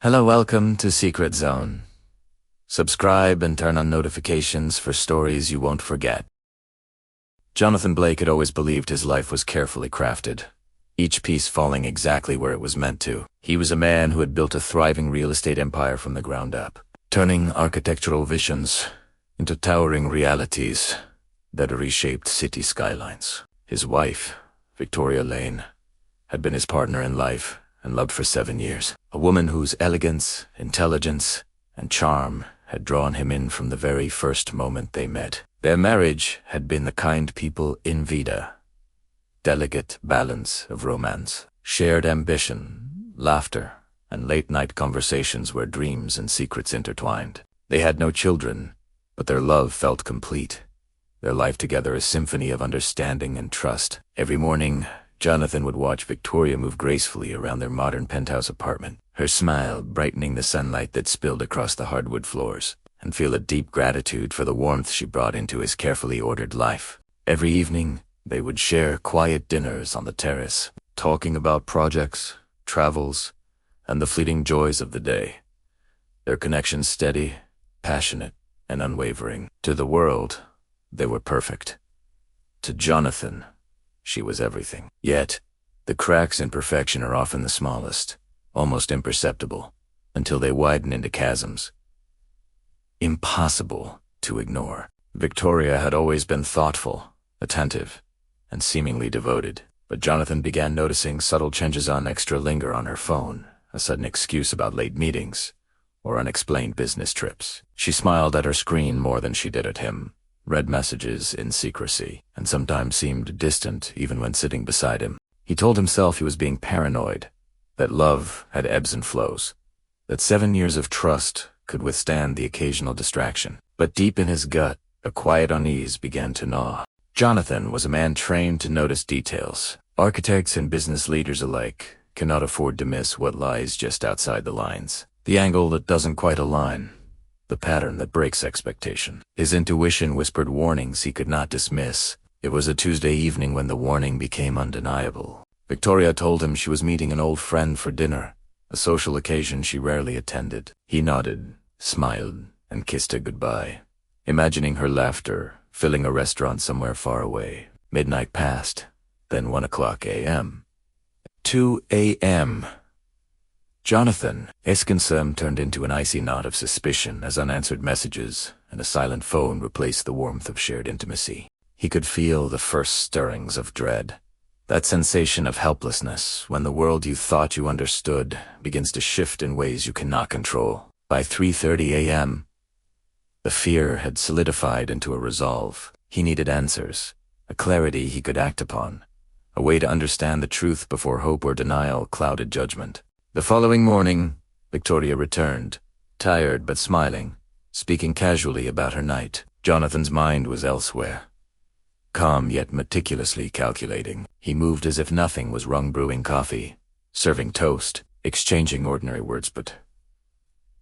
Hello, welcome to Secret Zone. Subscribe and turn on notifications for stories you won't forget. Jonathan Blake had always believed his life was carefully crafted, each piece falling exactly where it was meant to. He was a man who had built a thriving real estate empire from the ground up, turning architectural visions into towering realities that reshaped city skylines. His wife, Victoria Lane, had been his partner in life and loved for 7 years. A woman whose elegance, intelligence, and charm had drawn him in from the very first moment they met. Their marriage had been the kind people envied, delicate balance of romance, shared ambition, laughter, and late-night conversations where dreams and secrets intertwined. They had no children, but their love felt complete, their life together a symphony of understanding and trust. Every morning, Jonathan would watch Victoria move gracefully around their modern penthouse apartment, her smile brightening the sunlight that spilled across the hardwood floors, and feel a deep gratitude for the warmth she brought into his carefully ordered life. Every evening, they would share quiet dinners on the terrace, talking about projects, travels, and the fleeting joys of the day. Their connection steady, passionate, and unwavering. To the world, they were perfect. To Jonathan, she was everything. Yet, the cracks in perfection are often the smallest, almost imperceptible, until they widen into chasms. Impossible to ignore. Victoria had always been thoughtful, attentive, and seemingly devoted, but Jonathan began noticing subtle changes: on extra linger on her phone, a sudden excuse about late meetings, or unexplained business trips. She smiled at her screen more than she did at him, read messages in secrecy, and sometimes seemed distant even when sitting beside him. He told himself he was being paranoid, that love had ebbs and flows, that 7 years of trust could withstand the occasional distraction. But deep in his gut, a quiet unease began to gnaw. Jonathan was a man trained to notice details. Architects and business leaders alike cannot afford to miss what lies just outside the lines, the angle that doesn't quite align, the pattern that breaks expectation. His intuition whispered warnings he could not dismiss. It was a Tuesday evening when the warning became undeniable. Victoria told him she was meeting an old friend for dinner, a social occasion she rarely attended. He nodded, smiled, and kissed her goodbye, imagining her laughter filling a restaurant somewhere far away. Midnight passed, then 1 a.m. 2 a.m. Jonathan's concern turned into an icy knot of suspicion as unanswered messages and a silent phone replaced the warmth of shared intimacy. He could feel the first stirrings of dread, that sensation of helplessness when the world you thought you understood begins to shift in ways you cannot control. By 3:30 a.m., the fear had solidified into a resolve. He needed answers, a clarity he could act upon, a way to understand the truth before hope or denial clouded judgment. The following morning, Victoria returned, tired but smiling, speaking casually about her night. Jonathan's mind was elsewhere, calm yet meticulously calculating. He moved as if nothing was wrong, brewing coffee, serving toast, exchanging ordinary words, but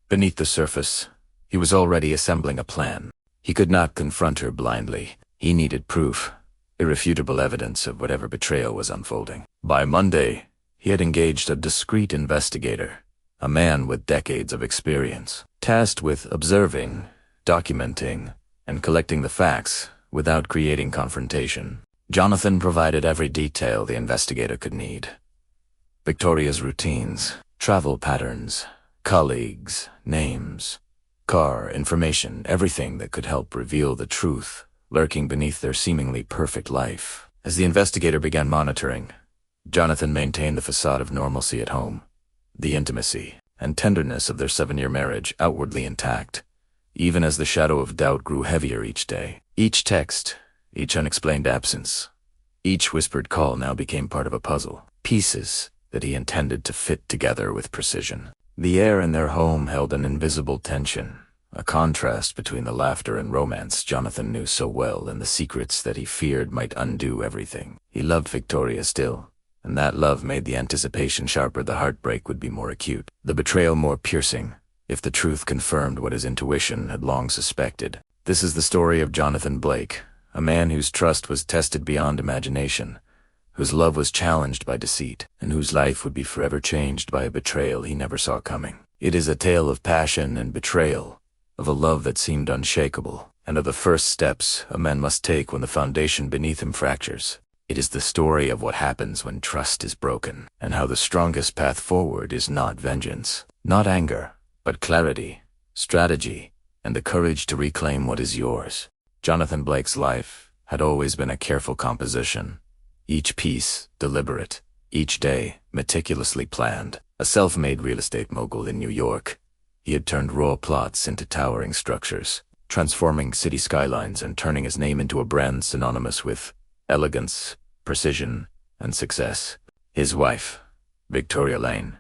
beneath the surface, he was already assembling a plan. He could not confront her blindly. He needed proof, irrefutable evidence of whatever betrayal was unfolding. By Monday, he had engaged a discreet investigator, a man with decades of experience, tasked with observing, documenting, and collecting the facts without creating confrontation. Jonathan provided every detail the investigator could need. Victoria's routines, travel patterns, colleagues, names, car information, everything that could help reveal the truth lurking beneath their seemingly perfect life. As the investigator began monitoring, Jonathan maintained the facade of normalcy at home, the intimacy and tenderness of their 7-year marriage outwardly intact, even as the shadow of doubt grew heavier each day. Each text, each unexplained absence, each whispered call now became part of a puzzle, pieces that he intended to fit together with precision. The air in their home held an invisible tension, a contrast between the laughter and romance Jonathan knew so well and the secrets that he feared might undo everything. He loved Victoria still, and that love made the anticipation sharper, the heartbreak would be more acute, the betrayal more piercing, if the truth confirmed what his intuition had long suspected. This is the story of Jonathan Blake, a man whose trust was tested beyond imagination, whose love was challenged by deceit, and whose life would be forever changed by a betrayal he never saw coming. It is a tale of passion and betrayal, of a love that seemed unshakable, and of the first steps a man must take when the foundation beneath him fractures. It is the story of what happens when trust is broken, and how the strongest path forward is not vengeance, not anger, but clarity, strategy, and the courage to reclaim what is yours. Jonathan Blake's life had always been a careful composition, each piece deliberate, each day meticulously planned. A self-made real estate mogul in New York, he had turned raw plots into towering structures, transforming city skylines and turning his name into a brand synonymous with elegance, precision, and success. His wife, Victoria Lane,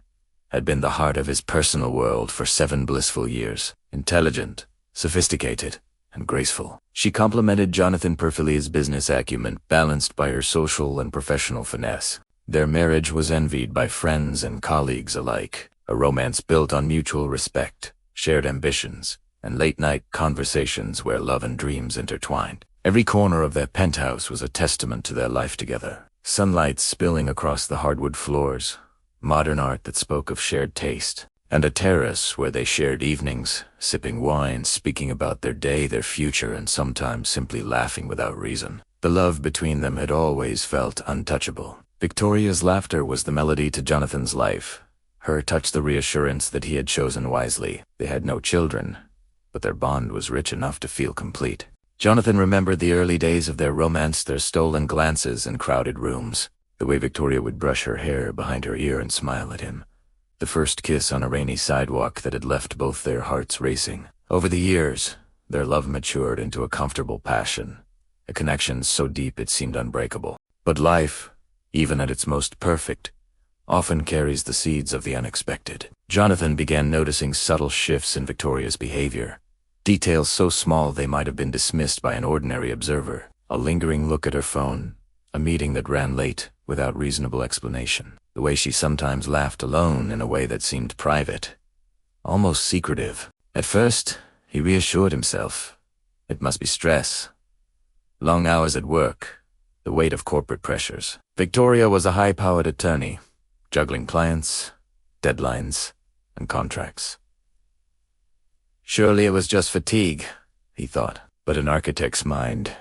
had been the heart of his personal world for 7 blissful years. Intelligent, sophisticated, and graceful, she complemented Jonathan Perfili's business acumen, balanced by her social and professional finesse. Their marriage was envied by friends and colleagues alike, a romance built on mutual respect, shared ambitions, and late-night conversations where love and dreams intertwined. Every corner of their penthouse was a testament to their life together. Sunlight spilling across the hardwood floors, modern art that spoke of shared taste, and a terrace where they shared evenings, sipping wine, speaking about their day, their future, and sometimes simply laughing without reason. The love between them had always felt untouchable. Victoria's laughter was the melody to Jonathan's life. Her touch the reassurance that he had chosen wisely. They had no children, but their bond was rich enough to feel complete. Jonathan remembered the early days of their romance, their stolen glances in crowded rooms, the way Victoria would brush her hair behind her ear and smile at him, the first kiss on a rainy sidewalk that had left both their hearts racing. Over the years, their love matured into a comfortable passion, a connection so deep it seemed unbreakable. But life, even at its most perfect, often carries the seeds of the unexpected. Jonathan began noticing subtle shifts in Victoria's behavior, details so small they might have been dismissed by an ordinary observer. A lingering look at her phone, a meeting that ran late without reasonable explanation, the way she sometimes laughed alone in a way that seemed private, almost secretive. At first, he reassured himself. It must be stress. Long hours at work, the weight of corporate pressures. Victoria was a high-powered attorney, juggling clients, deadlines, and contracts. Surely it was just fatigue, he thought. But an architect's mind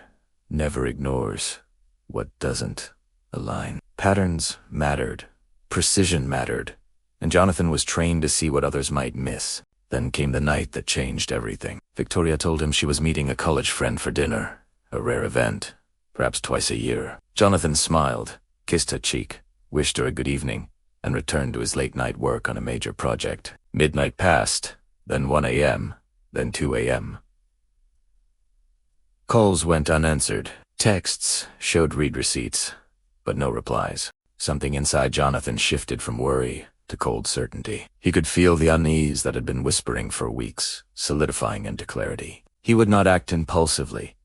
never ignores what doesn't align. Patterns mattered, precision mattered, and Jonathan was trained to see what others might miss. Then came the night that changed everything. Victoria told him she was meeting a college friend for dinner, a rare event, perhaps twice a year. Jonathan smiled, kissed her cheek, wished her a good evening, and returned to his late-night work on a major project. Midnight passed, then 1 a.m., then 2 a.m. Calls went unanswered. Texts showed read receipts, but no replies. Something inside Jonathan shifted from worry to cold certainty. He could feel the unease that had been whispering for weeks, solidifying into clarity. He would not act impulsively,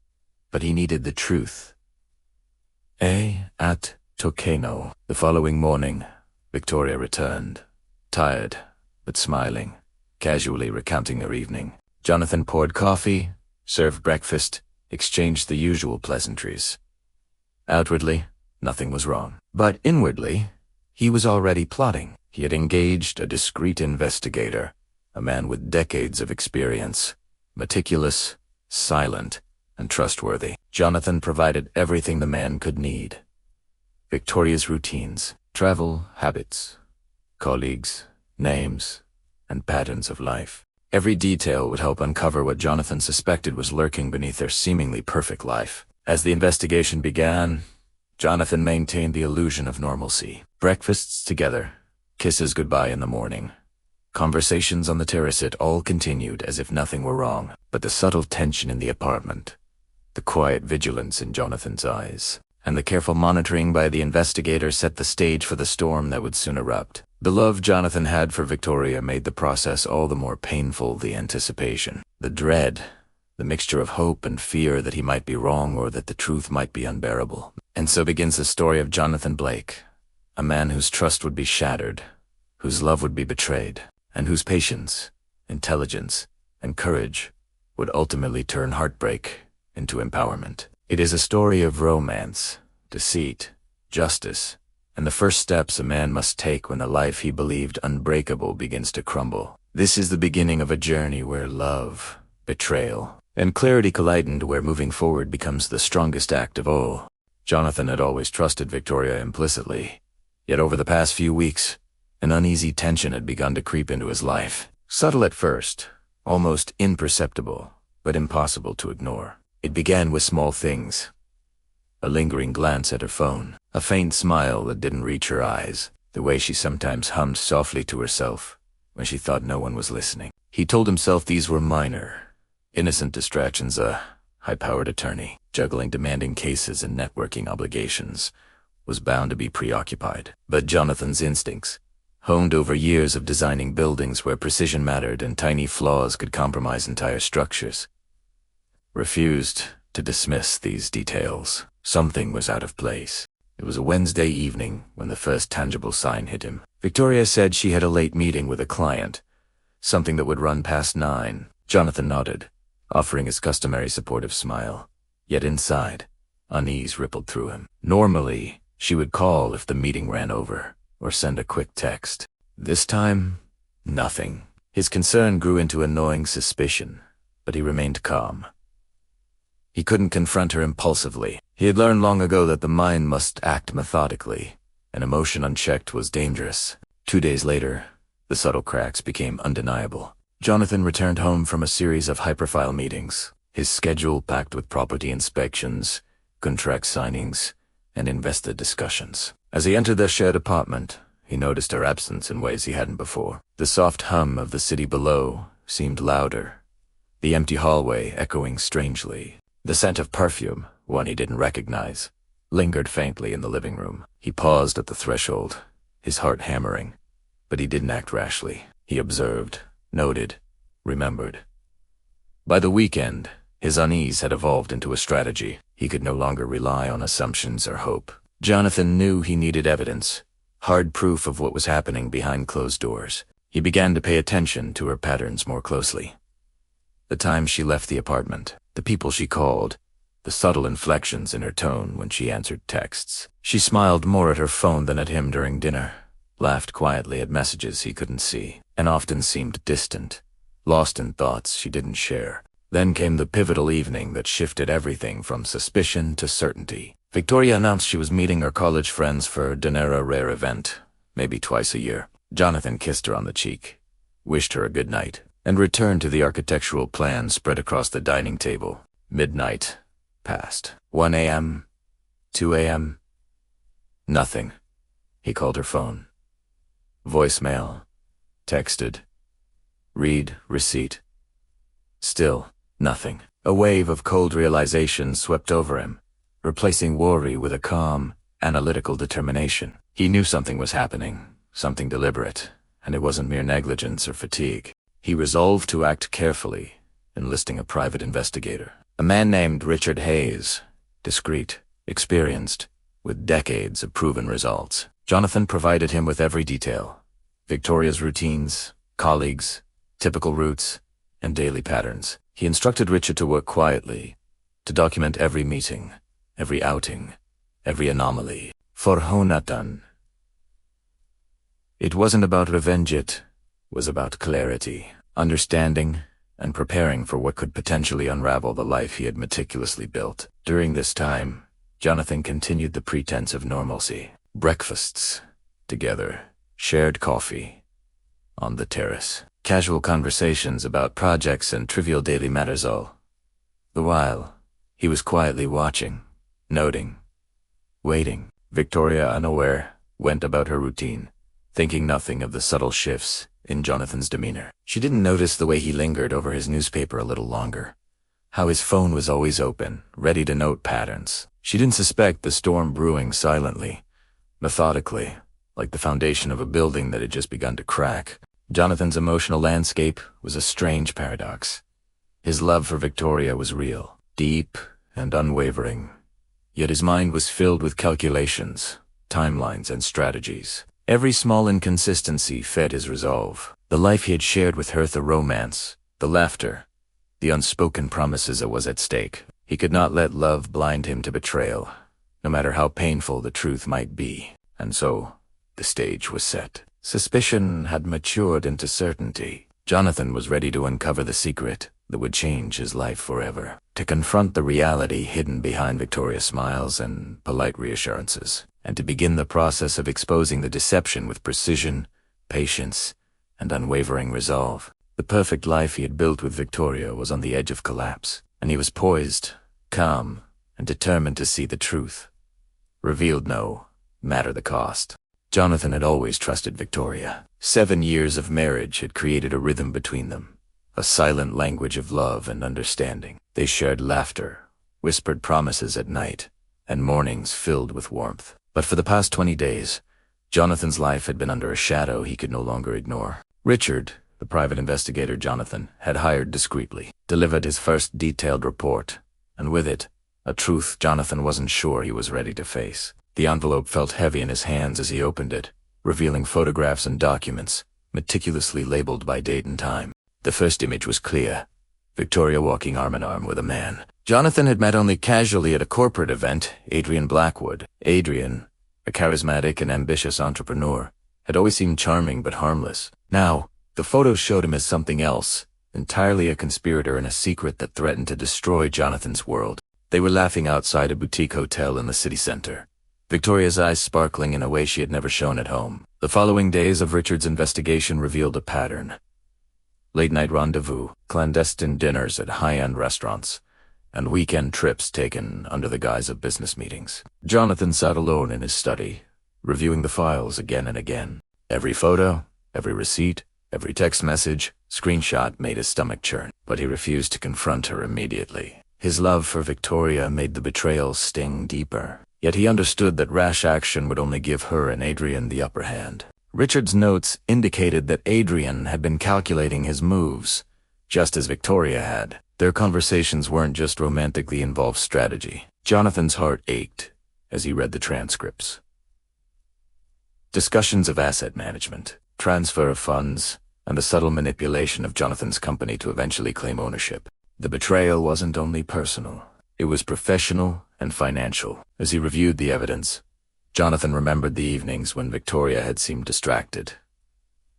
but he needed the truth. At Tocano. The following morning, Victoria returned, tired, but smiling, casually recounting her evening. Jonathan poured coffee, served breakfast, exchanged the usual pleasantries. Outwardly, nothing was wrong. But inwardly, he was already plotting. He had engaged a discreet investigator, a man with decades of experience, meticulous, silent, and trustworthy. Jonathan provided everything the man could need. Victoria's routines, travel habits, colleagues, names, and patterns of life. Every detail would help uncover what Jonathan suspected was lurking beneath their seemingly perfect life. As the investigation began, Jonathan maintained the illusion of normalcy. Breakfasts together, kisses goodbye in the morning, conversations on the terrace, it all continued as if nothing were wrong. But the subtle tension in the apartment, the quiet vigilance in Jonathan's eyes, and the careful monitoring by the investigator set the stage for the storm that would soon erupt. The love Jonathan had for Victoria made the process all the more painful, the anticipation, the dread, the mixture of hope and fear that he might be wrong or that the truth might be unbearable. And so begins the story of Jonathan Blake, a man whose trust would be shattered, whose love would be betrayed, and whose patience, intelligence, and courage would ultimately turn heartbreak into empowerment. It is a story of romance, deceit, justice, and the first steps a man must take when the life he believed unbreakable begins to crumble. This is the beginning of a journey where love, betrayal, and clarity collide, and where moving forward becomes the strongest act of all. Jonathan had always trusted Victoria implicitly, yet over the past few weeks, an uneasy tension had begun to creep into his life. Subtle at first, almost imperceptible, but impossible to ignore. It began with small things. A lingering glance at her phone, a faint smile that didn't reach her eyes, the way she sometimes hummed softly to herself when she thought no one was listening. He told himself these were minor, innocent distractions. A high-powered attorney, juggling demanding cases and networking obligations, was bound to be preoccupied. But Jonathan's instincts, honed over years of designing buildings where precision mattered and tiny flaws could compromise entire structures, refused to dismiss these details. Something was out of place. It was a Wednesday evening when the first tangible sign hit him. Victoria said she had a late meeting with a client, something that would run past 9. Jonathan nodded, offering his customary supportive smile. Yet inside, unease rippled through him. Normally, she would call if the meeting ran over, or send a quick text. This time, nothing. His concern grew into annoying suspicion, but he remained calm. He couldn't confront her impulsively. He had learned long ago that the mind must act methodically, and emotion unchecked was dangerous. 2 days later, the subtle cracks became undeniable. Jonathan returned home from a series of high-profile meetings, his schedule packed with property inspections, contract signings, and investor discussions. As he entered their shared apartment, he noticed her absence in ways he hadn't before. The soft hum of the city below seemed louder, the empty hallway echoing strangely. The scent of perfume, one he didn't recognize, lingered faintly in the living room. He paused at the threshold, his heart hammering, but he didn't act rashly. He observed, noted, remembered. By the weekend, his unease had evolved into a strategy. He could no longer rely on assumptions or hope. Jonathan knew he needed evidence, hard proof of what was happening behind closed doors. He began to pay attention to her patterns more closely. The time she left the apartment, the people she called, the subtle inflections in her tone when she answered texts. She smiled more at her phone than at him during dinner, laughed quietly at messages he couldn't see, and often seemed distant, lost in thoughts she didn't share. Then came the pivotal evening that shifted everything from suspicion to certainty. Victoria announced she was meeting her college friends for dinner, a rare event, maybe twice a year. Jonathan kissed her on the cheek, wished her a good night, and returned to the architectural plan spread across the dining table. Midnight passed. 1 a.m., 2 a.m., nothing. He called her phone. Voicemail. Texted. Read receipt. Still, nothing. A wave of cold realization swept over him, replacing worry with a calm, analytical determination. He knew something was happening, something deliberate, and it wasn't mere negligence or fatigue. He resolved to act carefully, enlisting a private investigator. A man named Richard Hayes, discreet, experienced, with decades of proven results. Jonathan provided him with every detail: Victoria's routines, colleagues, typical routes, and daily patterns. He instructed Richard to work quietly, to document every meeting, every outing, every anomaly. For Jonathan, it wasn't about revenge, it was about clarity, understanding, and preparing for what could potentially unravel the life he had meticulously built. During this time, Jonathan continued the pretense of normalcy. Breakfasts together, shared coffee on the terrace, casual conversations about projects and trivial daily matters, all the while he was quietly watching, noting, waiting. Victoria, unaware, went about her routine, thinking nothing of the subtle shifts in Jonathan's demeanor. She didn't notice the way he lingered over his newspaper a little longer, how his phone was always open, ready to note patterns. She didn't suspect the storm brewing silently, methodically, like the foundation of a building that had just begun to crack. Jonathan's emotional landscape was a strange paradox. His love for Victoria was real, deep, and unwavering, yet his mind was filled with calculations, timelines, and strategies. Every small inconsistency fed his resolve. The life he had shared with her, the romance, the laughter, the unspoken promises that was at stake. He could not let love blind him to betrayal, no matter how painful the truth might be. And so, the stage was set. Suspicion had matured into certainty. Jonathan was ready to uncover the secret that would change his life forever, to confront the reality hidden behind Victoria's smiles and polite reassurances, and to begin the process of exposing the deception with precision, patience, and unwavering resolve. The perfect life he had built with Victoria was on the edge of collapse, and he was poised, calm, and determined to see the truth, revealed no matter the cost. Jonathan had always trusted Victoria. 7 years of marriage had created a rhythm between them, a silent language of love and understanding. They shared laughter, whispered promises at night, and mornings filled with warmth. But for the past 20 days, Jonathan's life had been under a shadow he could no longer ignore. Richard, the private investigator Jonathan had hired discreetly, delivered his first detailed report, and with it, a truth Jonathan wasn't sure he was ready to face. The envelope felt heavy in his hands as he opened it, revealing photographs and documents, meticulously labeled by date and time. The first image was clear: Victoria walking arm in arm with a man Jonathan had met only casually at a corporate event, Adrian Blackwood. Adrian, a charismatic and ambitious entrepreneur, had always seemed charming but harmless. Now, the photos showed him as something else, entirely a conspirator in a secret that threatened to destroy Jonathan's world. They were laughing outside a boutique hotel in the city center, Victoria's eyes sparkling in a way she had never shown at home. The following days of Richard's investigation revealed a pattern: late-night rendezvous, clandestine dinners at high-end restaurants, and weekend trips taken under the guise of business meetings. Jonathan sat alone in his study, reviewing the files again and again. Every photo, every receipt, every text message, screenshot made his stomach churn, but he refused to confront her immediately. His love for Victoria made the betrayal sting deeper. Yet he understood that rash action would only give her and Adrian the upper hand. Richard's notes indicated that Adrian had been calculating his moves, just as Victoria had. Their conversations weren't just romantic, they involved strategy. Jonathan's heart ached as he read the transcripts. Discussions of asset management, transfer of funds, and the subtle manipulation of Jonathan's company to eventually claim ownership. The betrayal wasn't only personal, it was professional and financial. As he reviewed the evidence, Jonathan remembered the evenings when Victoria had seemed distracted,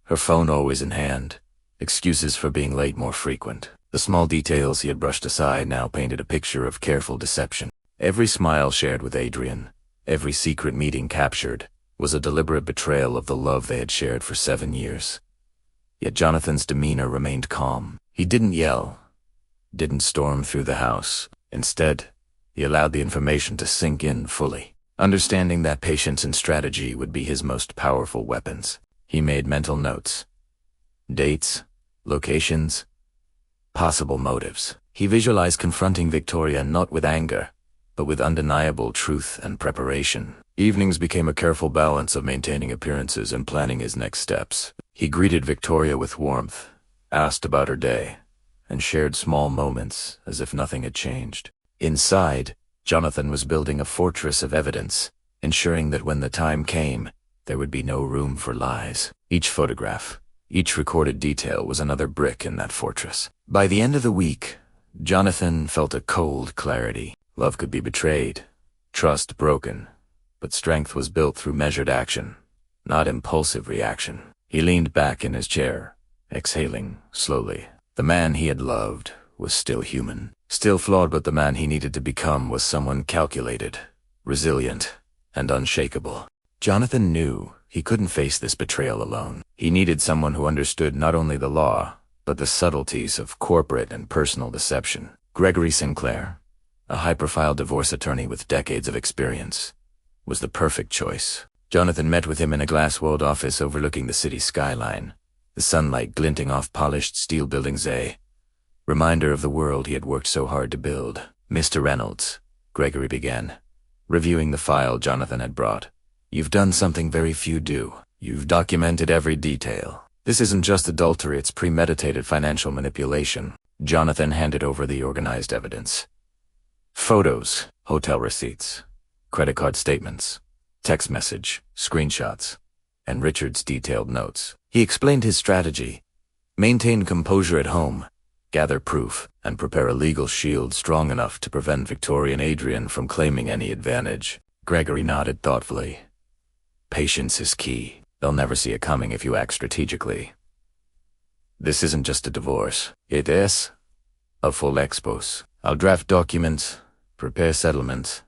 her phone always in hand, excuses for being late more frequent. The small details he had brushed aside now painted a picture of careful deception. Every smile shared with Adrian, every secret meeting captured, was a deliberate betrayal of the love they had shared for 7 years. Yet Jonathan's demeanor remained calm. He didn't yell, didn't storm through the house. Instead, he allowed the information to sink in fully, understanding that patience and strategy would be his most powerful weapons. He made mental notes: dates, locations, possible motives. He visualized confronting Victoria not with anger, but with undeniable truth and preparation. Evenings became a careful balance of maintaining appearances and planning his next steps. He greeted Victoria with warmth, asked about her day, and shared small moments as if nothing had changed. Inside, Jonathan was building a fortress of evidence, ensuring that when the time came, there would be no room for lies. Each photograph, each recorded detail was another brick in that fortress. By the end of the week, Jonathan felt a cold clarity. Love could be betrayed, trust broken, but strength was built through measured action, not impulsive reaction. He leaned back in his chair, exhaling slowly. The man he had loved was still human, still flawed, but the man he needed to become was someone calculated, resilient, and unshakable. Jonathan knew he couldn't face this betrayal alone. He needed someone who understood not only the law, but the subtleties of corporate and personal deception. Gregory Sinclair, a high-profile divorce attorney with decades of experience, was the perfect choice. Jonathan met with him in a glass-walled office overlooking the city skyline, the sunlight glinting off polished steel buildings, a reminder of the world he had worked so hard to build. "Mr. Reynolds," Gregory began, reviewing the file Jonathan had brought, "you've done something very few do. You've documented every detail. This isn't just adultery, it's premeditated financial manipulation." Jonathan handed over the organized evidence. Photos, hotel receipts, credit card statements, text message, screenshots, and Richard's detailed notes. He explained his strategy: maintain composure at home, gather proof, and prepare a legal shield strong enough to prevent Victoria and Adrian from claiming any advantage. Gregory nodded thoughtfully. "Patience is key. They'll never see it coming if you act strategically." This isn't just a divorce. It is a full expose. I'll draft documents, prepare settlements,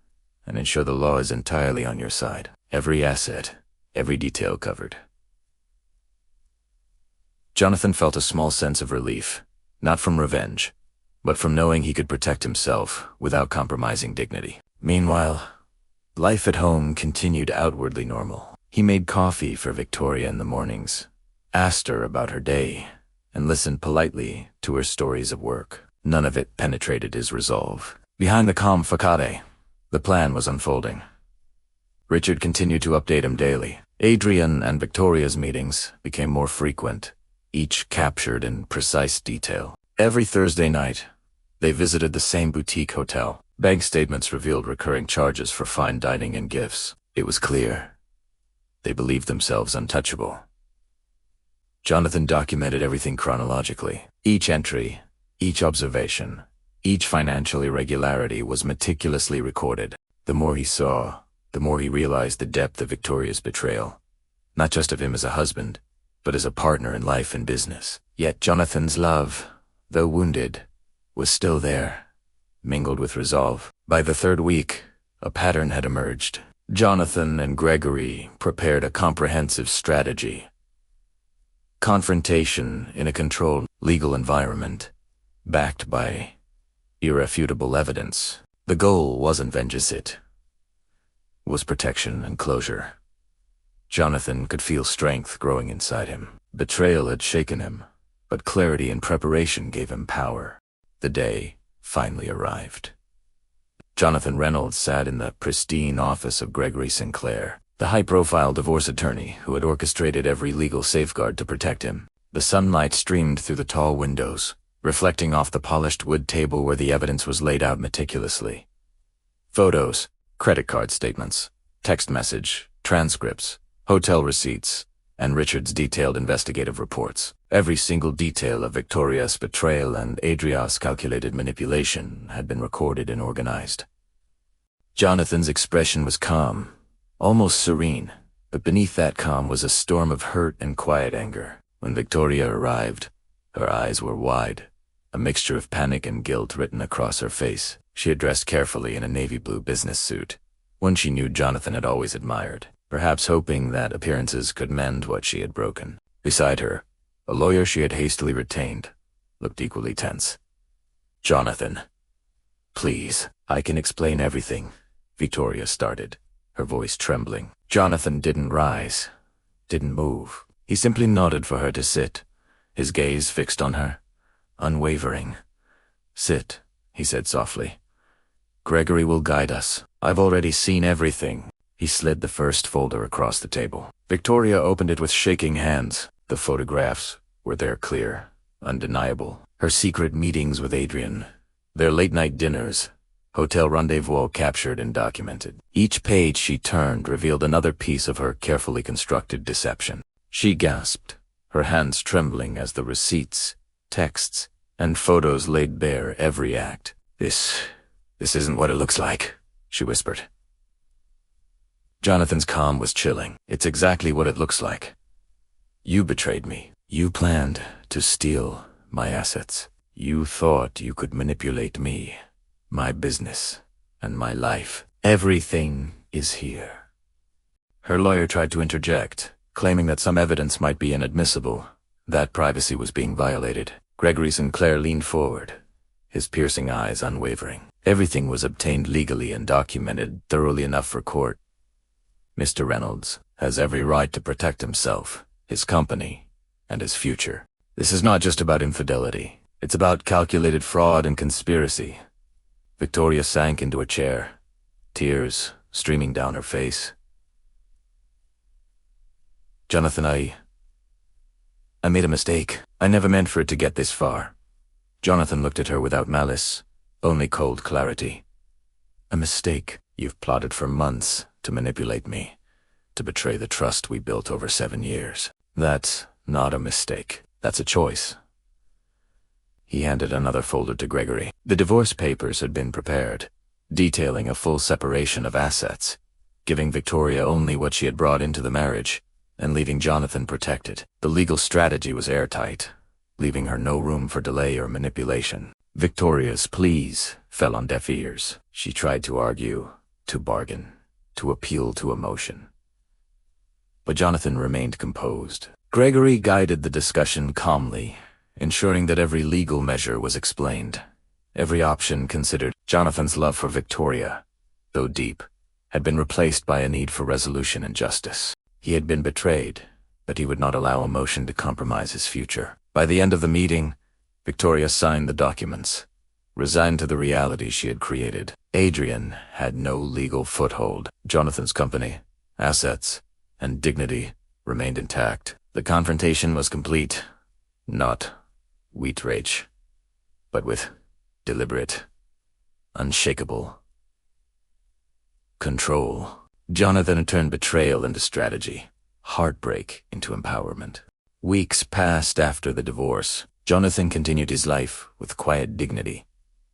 and ensure the law is entirely on your side. Every asset, every detail covered. Jonathan felt a small sense of relief, not from revenge, but from knowing he could protect himself without compromising dignity. Meanwhile, life at home continued outwardly normal. He made coffee for Victoria in the mornings, asked her about her day, and listened politely to her stories of work. None of it penetrated his resolve. Behind the calm facade, the plan was unfolding. Richard continued to update him daily. Adrian and Victoria's meetings became more frequent, each captured in precise detail. Every Thursday night, they visited the same boutique hotel. Bank statements revealed recurring charges for fine dining and gifts. It was clear. They believed themselves untouchable. Jonathan documented everything chronologically. Each entry, each observation, each financial irregularity was meticulously recorded. The more he saw, the more he realized the depth of Victoria's betrayal, not just of him as a husband, but as a partner in life and business. Yet Jonathan's love, though wounded, was still there, mingled with resolve. By the third week, a pattern had emerged. Jonathan and Gregory prepared a comprehensive strategy. Confrontation in a controlled legal environment, backed by irrefutable evidence. The goal wasn't vengeance, it was protection and closure. Jonathan could feel strength growing inside him. Betrayal had shaken him, but clarity and preparation gave him power. The day finally arrived. Jonathan Reynolds sat in the pristine office of Gregory Sinclair, the high-profile divorce attorney who had orchestrated every legal safeguard to protect him. The sunlight streamed through the tall windows, reflecting off the polished wood table where the evidence was laid out meticulously. Photos, credit card statements, text message, transcripts, hotel receipts, and Richard's detailed investigative reports. Every single detail of Victoria's betrayal and Adria's calculated manipulation had been recorded and organized. Jonathan's expression was calm, almost serene, but beneath that calm was a storm of hurt and quiet anger. When Victoria arrived, her eyes were wide, a mixture of panic and guilt written across her face. She had dressed carefully in a navy blue business suit, one she knew Jonathan had always admired, perhaps hoping that appearances could mend what she had broken. Beside her, a lawyer she had hastily retained looked equally tense. "Jonathan, please, I can explain everything," Victoria started, her voice trembling. Jonathan didn't rise, didn't move. He simply nodded for her to sit, his gaze fixed on her, unwavering. "Sit," he said softly. "Gregory will guide us. I've already seen everything." He slid the first folder across the table. Victoria opened it with shaking hands. The photographs were there, clear, undeniable. Her secret meetings with Adrian, their late-night dinners, hotel rendezvous captured and documented. Each page she turned revealed another piece of her carefully constructed deception. She gasped, her hands trembling as the receipts, texts, and photos laid bare every act. This isn't what it looks like," she whispered. Jonathan's calm was chilling. "It's exactly what it looks like. You betrayed me. You planned to steal my assets. You thought you could manipulate me, my business, and my life. Everything is here." Her lawyer tried to interject, claiming that some evidence might be inadmissible, that privacy was being violated. Gregory Sinclair leaned forward, his piercing eyes unwavering. Everything was obtained legally and documented thoroughly enough for court. "Mr. Reynolds has every right to protect himself, his company, and his future. This is not just about infidelity. It's about calculated fraud and conspiracy." Victoria sank into a chair, tears streaming down her face. "Jonathan, I made a mistake. I never meant for it to get this far." Jonathan looked at her without malice, only cold clarity. "A mistake? You've plotted for months to manipulate me, to betray the trust we built over 7 years. That's not a mistake. That's a choice." He handed another folder to Gregory. The divorce papers had been prepared, detailing a full separation of assets, giving Victoria only what she had brought into the marriage, and leaving Jonathan protected. The legal strategy was airtight, leaving her no room for delay or manipulation. Victoria's pleas fell on deaf ears. She tried to argue, to bargain, to appeal to emotion. But Jonathan remained composed. Gregory guided the discussion calmly, ensuring that every legal measure was explained, every option considered. Jonathan's love for Victoria, though deep, had been replaced by a need for resolution and justice. He had been betrayed, but he would not allow emotion to compromise his future. By the end of the meeting, Victoria signed the documents, resigned to the reality she had created. Adrian had no legal foothold. Jonathan's company, assets, and dignity remained intact. The confrontation was complete, not with rage, but with deliberate, unshakable control. Jonathan had turned betrayal into strategy, heartbreak into empowerment. Weeks passed after the divorce. Jonathan continued his life with quiet dignity,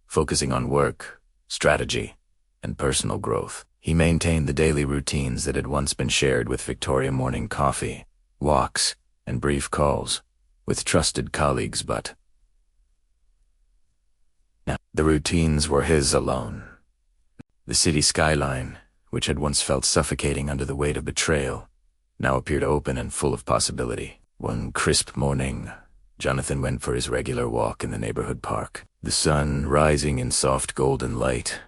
focusing on work, strategy, and personal growth. He maintained the daily routines that had once been shared with Victoria: morning coffee, walks, and brief calls with trusted colleagues, but now the routines were his alone. The city skyline, which had once felt suffocating under the weight of betrayal, now appeared open and full of possibility. One crisp morning, Jonathan went for his regular walk in the neighborhood park, the sun rising in soft golden light,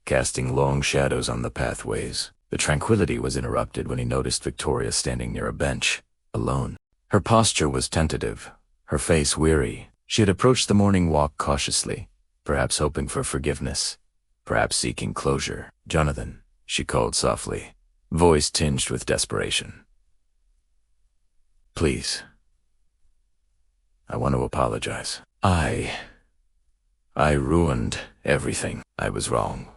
casting long shadows on the pathways. The tranquility was interrupted when he noticed Victoria standing near a bench, alone. Her posture was tentative, her face weary. She had approached the morning walk cautiously, perhaps hoping for forgiveness, perhaps seeking closure. "Jonathan," she called softly, voice tinged with desperation. "Please. I want to apologize. I ruined everything. I was wrong."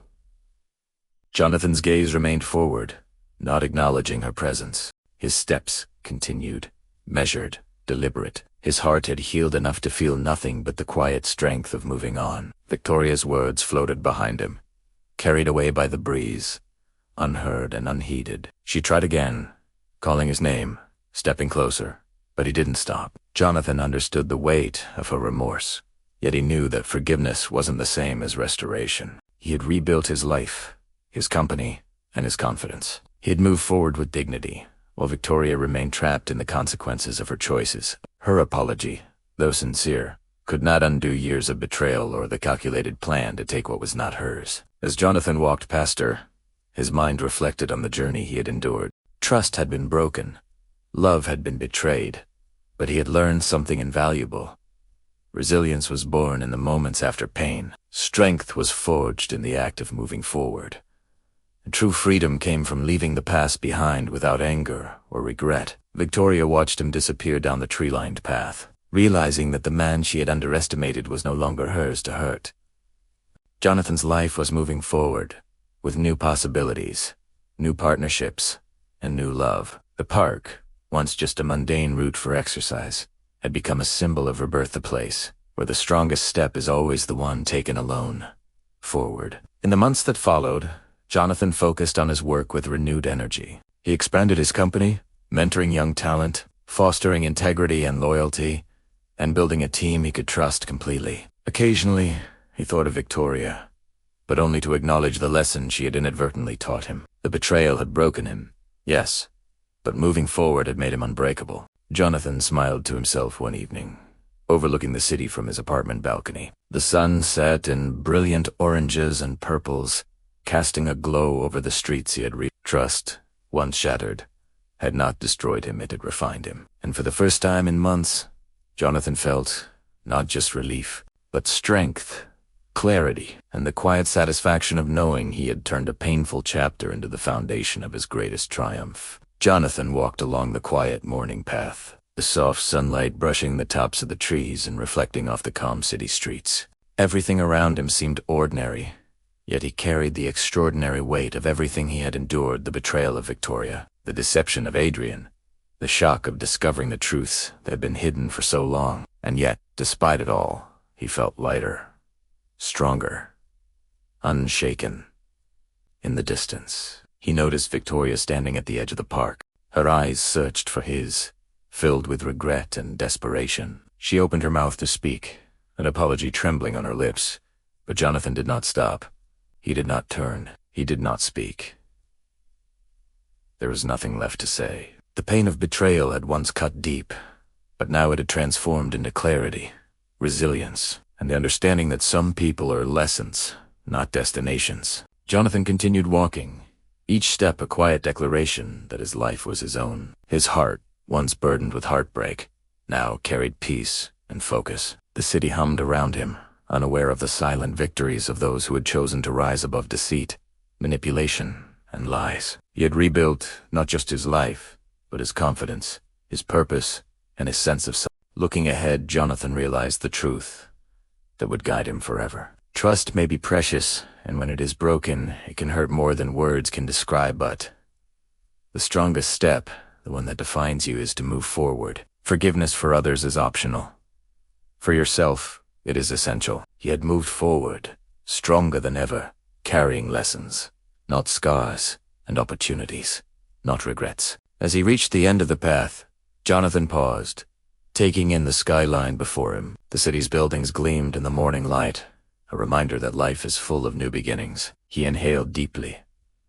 Jonathan's gaze remained forward, not acknowledging her presence. His steps continued, measured, deliberate. His heart had healed enough to feel nothing but the quiet strength of moving on. Victoria's words floated behind him, carried away by the breeze, unheard and unheeded. She tried again, calling his name, stepping closer, but he didn't stop. Jonathan understood the weight of her remorse, yet he knew that forgiveness wasn't the same as restoration. He had rebuilt his life, his company, and his confidence. He had moved forward with dignity, while Victoria remained trapped in the consequences of her choices. Her apology, though sincere, could not undo years of betrayal or the calculated plan to take what was not hers. As Jonathan walked past her, his mind reflected on the journey he had endured. Trust had been broken, love had been betrayed, but he had learned something invaluable. Resilience was born in the moments after pain. Strength was forged in the act of moving forward. True freedom came from leaving the past behind without anger or regret. Victoria watched him disappear down the tree-lined path, realizing that the man she had underestimated was no longer hers to hurt. Jonathan's life was moving forward, with new possibilities, new partnerships, and new love. The park, once just a mundane route for exercise, had become a symbol of rebirth, the place where the strongest step is always the one taken alone, forward. In the months that followed, Jonathan focused on his work with renewed energy. He expanded his company, mentoring young talent, fostering integrity and loyalty, and building a team he could trust completely. Occasionally, he thought of Victoria, but only to acknowledge the lesson she had inadvertently taught him. The betrayal had broken him, yes, but moving forward had made him unbreakable. Jonathan smiled to himself one evening, overlooking the city from his apartment balcony. The sun set in brilliant oranges and purples, casting a glow over the streets he had reached. Trust, once shattered, had not destroyed him, it had refined him. And for the first time in months, Jonathan felt not just relief, but strength, clarity, and the quiet satisfaction of knowing he had turned a painful chapter into the foundation of his greatest triumph. Jonathan walked along the quiet morning path, the soft sunlight brushing the tops of the trees and reflecting off the calm city streets. Everything around him seemed ordinary, yet he carried the extraordinary weight of everything he had endured: the betrayal of Victoria, the deception of Adrian, the shock of discovering the truths that had been hidden for so long. And yet, despite it all, he felt lighter, stronger, unshaken. In the distance, he noticed Victoria standing at the edge of the park. Her eyes searched for his, filled with regret and desperation. She opened her mouth to speak, an apology trembling on her lips, but Jonathan did not stop. He did not turn. He did not speak. There was nothing left to say. The pain of betrayal had once cut deep, but now it had transformed into clarity, resilience, and the understanding that some people are lessons, not destinations. Jonathan continued walking, each step a quiet declaration that his life was his own. His heart, once burdened with heartbreak, now carried peace and focus. The city hummed around him, unaware of the silent victories of those who had chosen to rise above deceit, manipulation, and lies. He had rebuilt not just his life, but his confidence, his purpose, and his sense of self. Looking ahead, Jonathan realized the truth that would guide him forever. Trust may be precious, and when it is broken, it can hurt more than words can describe, but the strongest step, the one that defines you, is to move forward. Forgiveness for others is optional. For yourself, it is essential. He had moved forward, stronger than ever, carrying lessons, not scars, and opportunities, not regrets. As he reached the end of the path, Jonathan paused, taking in the skyline before him. The city's buildings gleamed in the morning light, a reminder that life is full of new beginnings. He inhaled deeply,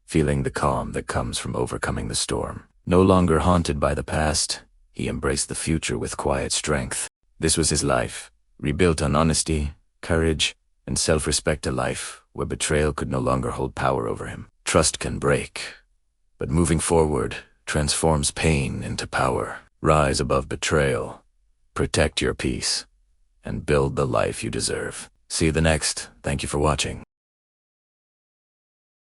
feeling the calm that comes from overcoming the storm. No longer haunted by the past, he embraced the future with quiet strength. This was his life, rebuilt on honesty, courage, and self-respect, a life where betrayal could no longer hold power over him. Trust can break, but moving forward transforms pain into power. Rise above betrayal, protect your peace, and build the life you deserve. See you the next. Thank you for watching.